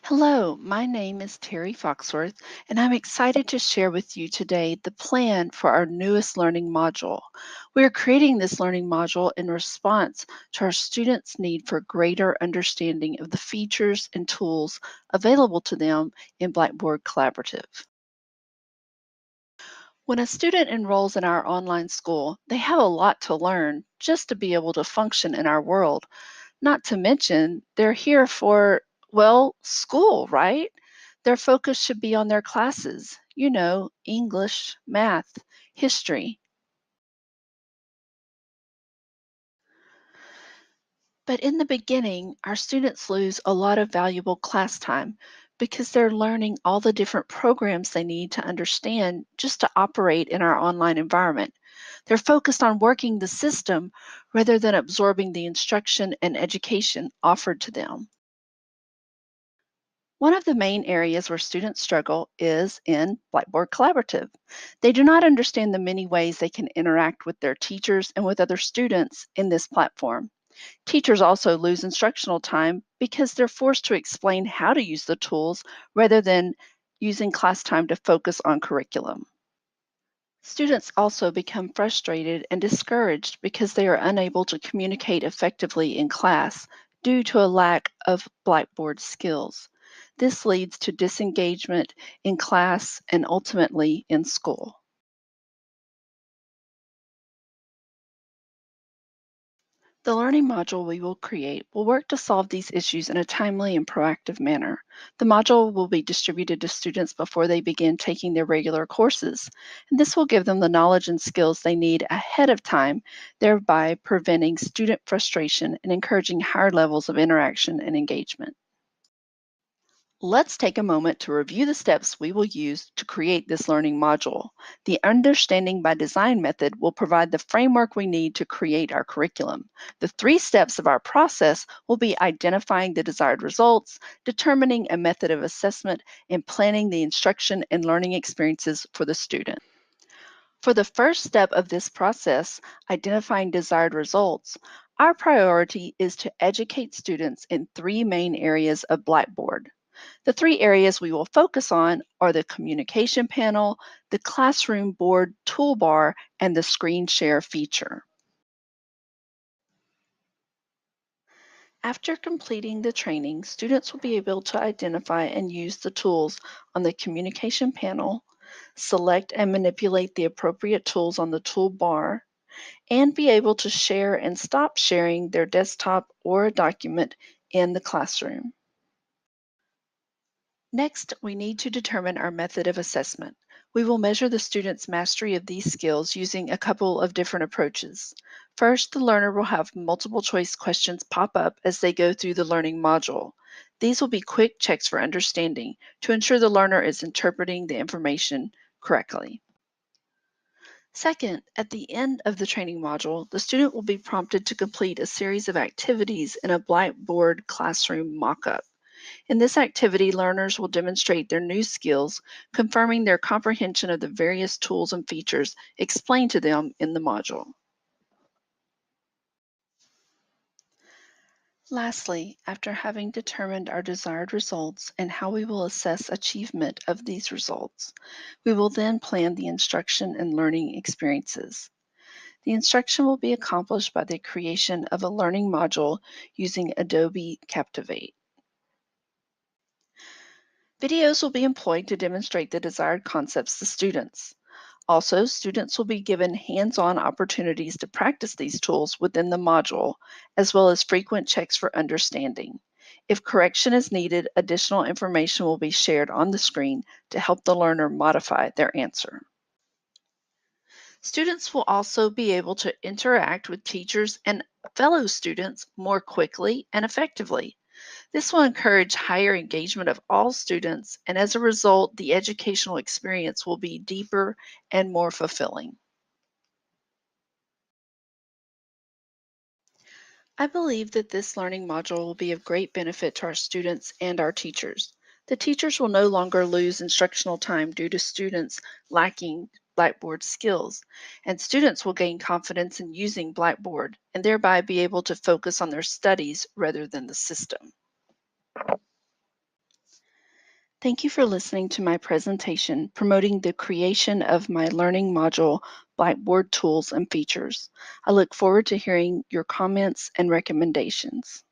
Hello, my name is Terry Foxworth, and I'm excited to share with you today the plan for our newest learning module. We are creating this learning module in response to our students' need for greater understanding of the features and tools available to them in Blackboard Collaborative. When a student enrolls in our online school, they have a lot to learn just to be able to function in our world. Not to mention, they're here for, well, school, right? Their focus should be on their classes, English, math, history. But in the beginning, our students lose a lot of valuable class time because they're learning all the different programs they need to understand just to operate in our online environment. They're focused on working the system rather than absorbing the instruction and education offered to them. One of the main areas where students struggle is in Blackboard Collaborative. They do not understand the many ways they can interact with their teachers and with other students in this platform. Teachers also lose instructional time because they're forced to explain how to use the tools rather than using class time to focus on curriculum. Students also become frustrated and discouraged because they are unable to communicate effectively in class due to a lack of Blackboard skills. This leads to disengagement in class and ultimately in school. The learning module we will create will work to solve these issues in a timely and proactive manner. The module will be distributed to students before they begin taking their regular courses, and this will give them the knowledge and skills they need ahead of time, thereby preventing student frustration and encouraging higher levels of interaction and engagement. Let's take a moment to review the steps we will use to create this learning module. The Understanding by Design method will provide the framework we need to create our curriculum. The three steps of our process will be identifying the desired results, determining a method of assessment, and planning the instruction and learning experiences for the student. For the first step of this process, identifying desired results, our priority is to educate students in three main areas of Blackboard. The three areas we will focus on are the communication panel, the classroom board toolbar, and the screen share feature. After completing the training, students will be able to identify and use the tools on the communication panel, select and manipulate the appropriate tools on the toolbar, and be able to share and stop sharing their desktop or a document in the classroom. Next, we need to determine our method of assessment. We will measure the student's mastery of these skills using a couple of different approaches. First, the learner will have multiple choice questions pop up as they go through the learning module. These will be quick checks for understanding to ensure the learner is interpreting the information correctly. Second, at the end of the training module, the student will be prompted to complete a series of activities in a Blackboard classroom mock-up. In this activity, learners will demonstrate their new skills, confirming their comprehension of the various tools and features explained to them in the module. Lastly, after having determined our desired results and how we will assess achievement of these results, we will then plan the instruction and learning experiences. The instruction will be accomplished by the creation of a learning module using Adobe Captivate. Videos will be employed to demonstrate the desired concepts to students. Also, students will be given hands-on opportunities to practice these tools within the module, as well as frequent checks for understanding. If correction is needed, additional information will be shared on the screen to help the learner modify their answer. Students will also be able to interact with teachers and fellow students more quickly and effectively. This will encourage higher engagement of all students, and as a result, the educational experience will be deeper and more fulfilling. I believe that this learning module will be of great benefit to our students and our teachers. The teachers will no longer lose instructional time due to students lacking Blackboard skills, and students will gain confidence in using Blackboard and thereby be able to focus on their studies rather than the system. Thank you for listening to my presentation promoting the creation of my learning module, Blackboard Tools and Features. I look forward to hearing your comments and recommendations.